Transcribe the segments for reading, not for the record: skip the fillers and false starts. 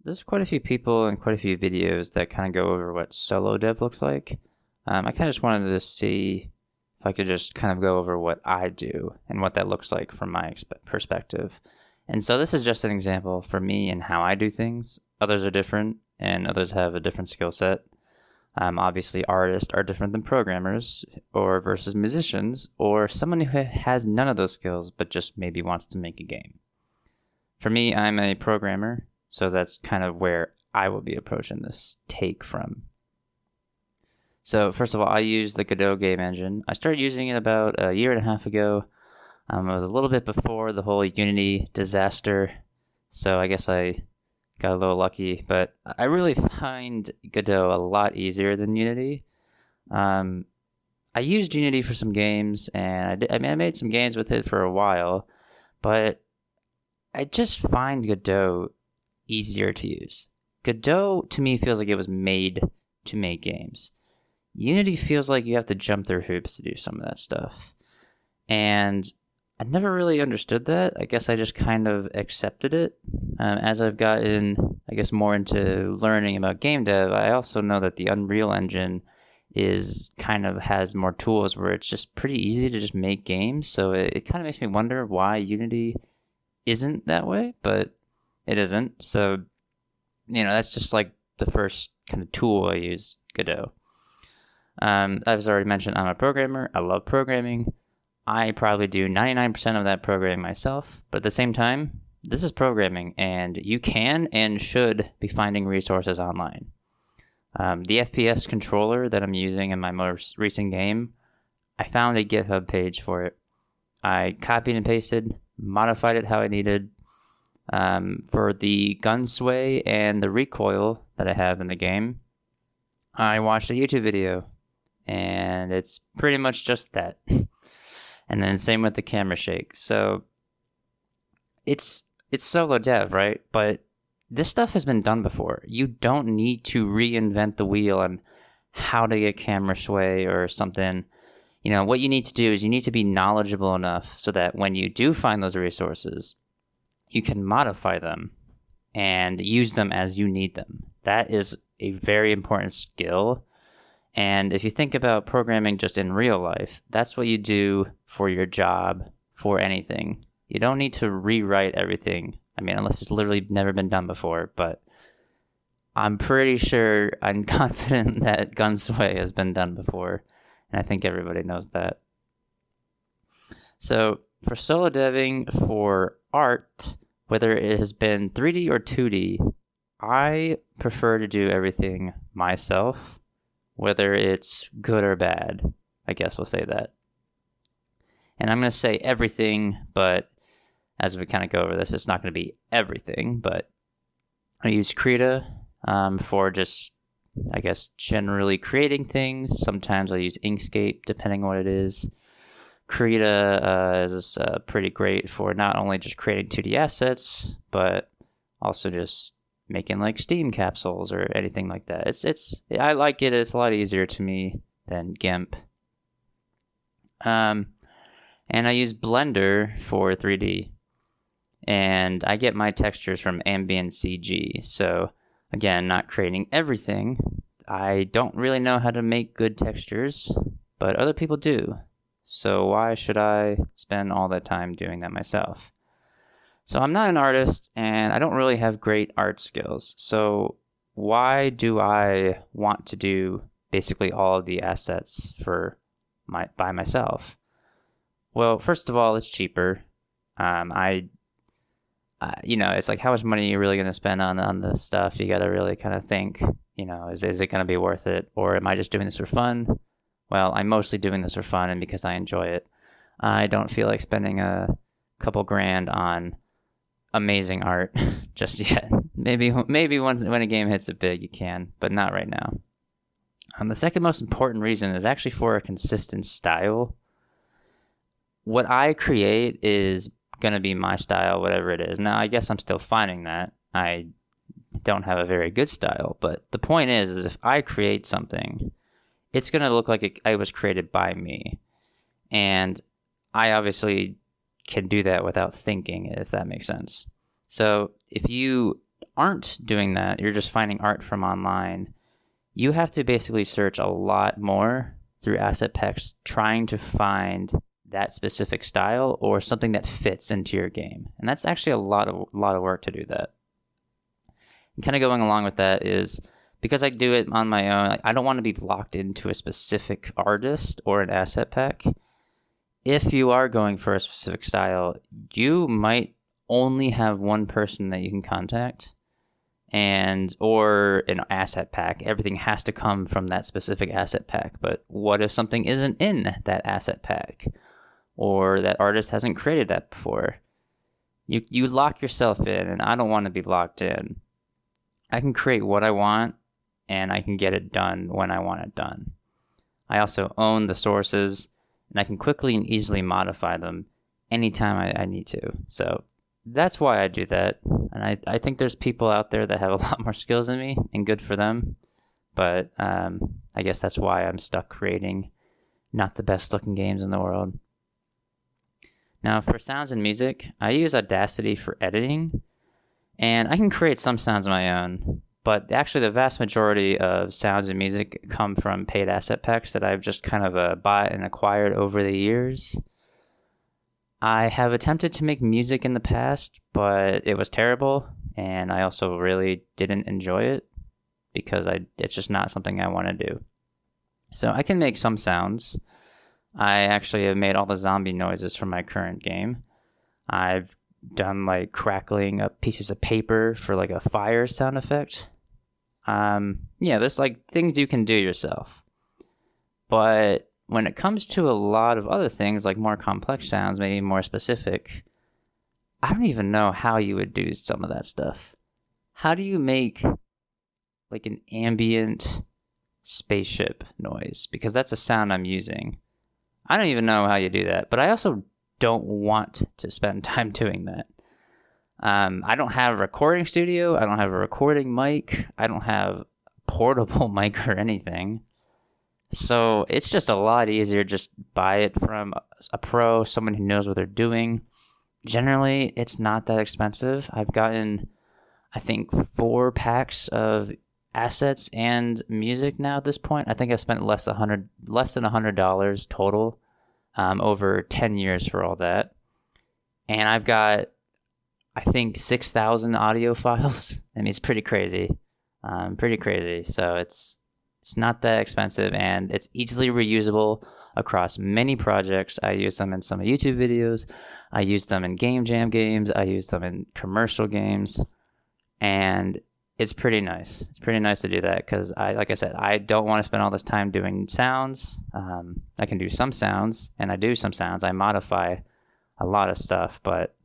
there's quite a few people and quite a few videos that kind of go over what solo dev looks like. I kind of just wanted to see if I could just kind of go over what I do and what that looks like from my perspective. And so this is just an example for me and how I do things. Others are different, and others have a different skill set. Obviously, artists are different than programmers, or versus musicians, or someone who has none of those skills but just maybe wants to make a game. For me, I'm a programmer, so that's kind of where I will be approaching this take from. So first of all, I use the Godot game engine. I started using it about a year and a half ago. It was a little bit before the whole Unity disaster, so I guess I got a little lucky. But I really find Godot a lot easier than Unity. I used Unity for some games, and I made some games with it for a while, but I just find Godot easier to use. Godot, to me, feels like it was made to make games. Unity feels like you have to jump through hoops to do some of that stuff. And I never really understood that. I guess I just kind of accepted it. As I've gotten, I guess, more into learning about game dev, I also know that the Unreal Engine has more tools where it's just pretty easy to just make games. So it kind of makes me wonder why Unity isn't that way, but it isn't. So, that's just like the first kind of tool I use, Godot. As I already mentioned, I'm a programmer. I love programming. I probably do 99% of that programming myself, but at the same time, this is programming, and you can and should be finding resources online. The FPS controller that I'm using in my most recent game, I found a GitHub page for it. I copied and pasted, modified it how I needed. For the gun sway and the recoil that I have in the game, I watched a YouTube video, and it's pretty much just that. And then same with the camera shake. So it's solo dev, right? But this stuff has been done before. You don't need to reinvent the wheel on how to get camera sway or something. What you need to do is you need to be knowledgeable enough so that when you do find those resources, you can modify them and use them as you need them. That is a very important skill. And if you think about programming just in real life, that's what you do for your job, for anything. You don't need to rewrite everything. Unless it's literally never been done before, but I'm pretty sure, I'm confident that gun sway has been done before, and I think everybody knows that. So for solo deving, for art, whether it has been 3D or 2D, I prefer to do everything myself, whether it's good or bad. I guess we'll say that. And I'm going to say everything, but as we kind of go over this, it's not going to be everything, but I use Krita for just, I guess, generally creating things. Sometimes I use Inkscape, depending on what it is. Krita is pretty great for not only just creating 2D assets, but also just making like Steam capsules or anything like that. I like it. It's a lot easier to me than GIMP. And I use Blender for 3D. And I get my textures from Ambient CG. So again, not creating everything. I don't really know how to make good textures, but other people do. So why should I spend all that time doing that myself? So I'm not an artist, and I don't really have great art skills. So why do I want to do basically all of the assets by myself? Well, first of all, it's cheaper. It's like, how much money are you really going to spend on this stuff? You got to really kind of think, is it going to be worth it? Or am I just doing this for fun? Well, I'm mostly doing this for fun and because I enjoy it. I don't feel like spending a couple grand on amazing art just yet. Maybe once when a game hits it big, you can, but not right now. The second most important reason is actually for a consistent style. What I create is going to be my style, whatever it is. Now, I guess I'm still finding that. I don't have a very good style, but the point is if I create something, it's going to look like it was created by me. And I obviously can do that without thinking, if that makes sense. So if you aren't doing that, you're just finding art from online, you have to basically search a lot more through asset packs trying to find that specific style or something that fits into your game. And that's actually a lot of work to do that. And kind of going along with that is because I do it on my own, I don't want to be locked into a specific artist or an asset pack. If you are going for a specific style, you might only have one person that you can contact or an asset pack. Everything has to come from that specific asset pack. But what if something isn't in that asset pack or that artist hasn't created that before? You lock yourself in, and I don't want to be locked in. I can create what I want, and I can get it done when I want it done. I also own the sources, and I can quickly and easily modify them anytime I need to. So that's why I do that. And I think there's people out there that have a lot more skills than me, and good for them. But I guess that's why I'm stuck creating not the best looking games in the world. Now, for sounds and music, I use Audacity for editing, and I can create some sounds of my own. But actually, the vast majority of sounds and music come from paid asset packs that I've just kind of bought and acquired over the years. I have attempted to make music in the past, but it was terrible, and I also really didn't enjoy it because it's just not something I want to do. So I can make some sounds. I actually have made all the zombie noises from my current game. I've done like crackling up pieces of paper for like a fire sound effect. There's like things you can do yourself. But when it comes to a lot of other things, like more complex sounds, maybe more specific, I don't even know how you would do some of that stuff. How do you make like an ambient spaceship noise? Because that's a sound I'm using. I don't even know how you do that, but I also don't want to spend time doing that. I don't have a recording studio. I don't have a recording mic. I don't have a portable mic or anything. So it's just a lot easier just buy it from a pro, someone who knows what they're doing. Generally, it's not that expensive. I've gotten, I think, 4 packs of assets and music now at this point. I think I've spent less than $100 total over 10 years for all that. And I've got, I think, 6,000 audio files. I mean, it's pretty crazy. So it's not that expensive, and it's easily reusable across many projects. I use them in some YouTube videos. I use them in game jam games. I use them in commercial games. And it's pretty nice. It's pretty nice to do that because, like I said, I don't want to spend all this time doing sounds. I can do some sounds, and I do some sounds. I modify a lot of stuff, but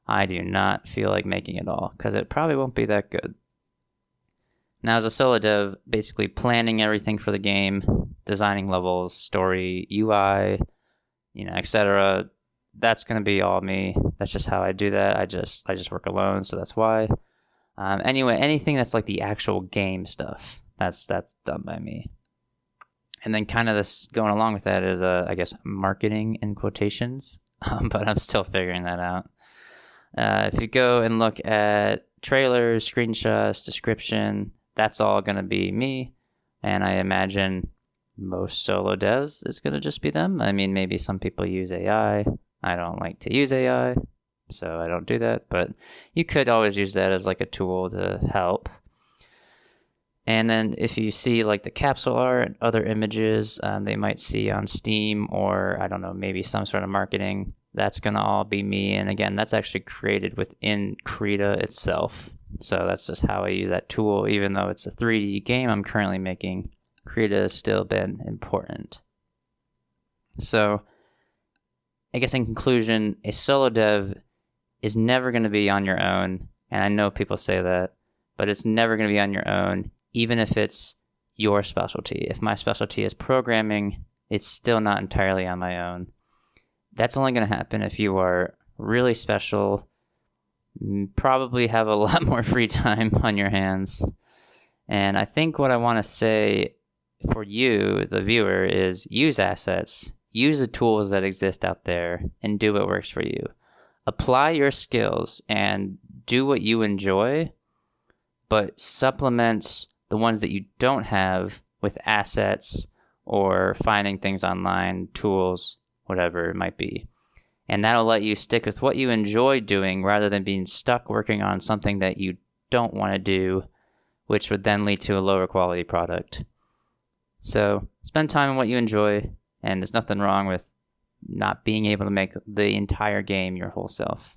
I do not feel like making it all because it probably won't be that good. Now, as a solo dev, basically planning everything for the game, designing levels, story, UI, etc. That's going to be all me. That's just how I do that. I just work alone, so that's why. Anyway, anything that's like the actual game stuff, that's done by me. And then kind of this going along with that is, I guess, marketing in quotations, but I'm still figuring that out. If you go and look at trailers, screenshots, description, that's all going to be me. And I imagine most solo devs is going to just be them. I mean, maybe some people use AI. I don't like to use AI, so I don't do that. But you could always use that as like a tool to help. And then if you see like the capsule art and other images they might see on Steam or, I don't know, maybe some sort of marketing, that's going to all be me. And again, that's actually created within Krita itself. So that's just how I use that tool. Even though it's a 3D game I'm currently making, Krita has still been important. So I guess in conclusion, a solo dev is never going to be on your own. And I know people say that, but it's never going to be on your own, even if it's your specialty. If my specialty is programming, it's still not entirely on my own. That's only going to happen if you are really special, probably have a lot more free time on your hands. And I think what I want to say for you, the viewer, is use assets, use the tools that exist out there, and do what works for you. Apply your skills and do what you enjoy, but supplement the ones that you don't have with assets or finding things online, tools, whatever it might be. And that'll let you stick with what you enjoy doing rather than being stuck working on something that you don't want to do, which would then lead to a lower quality product. So spend time on what you enjoy, and there's nothing wrong with not being able to make the entire game your whole self.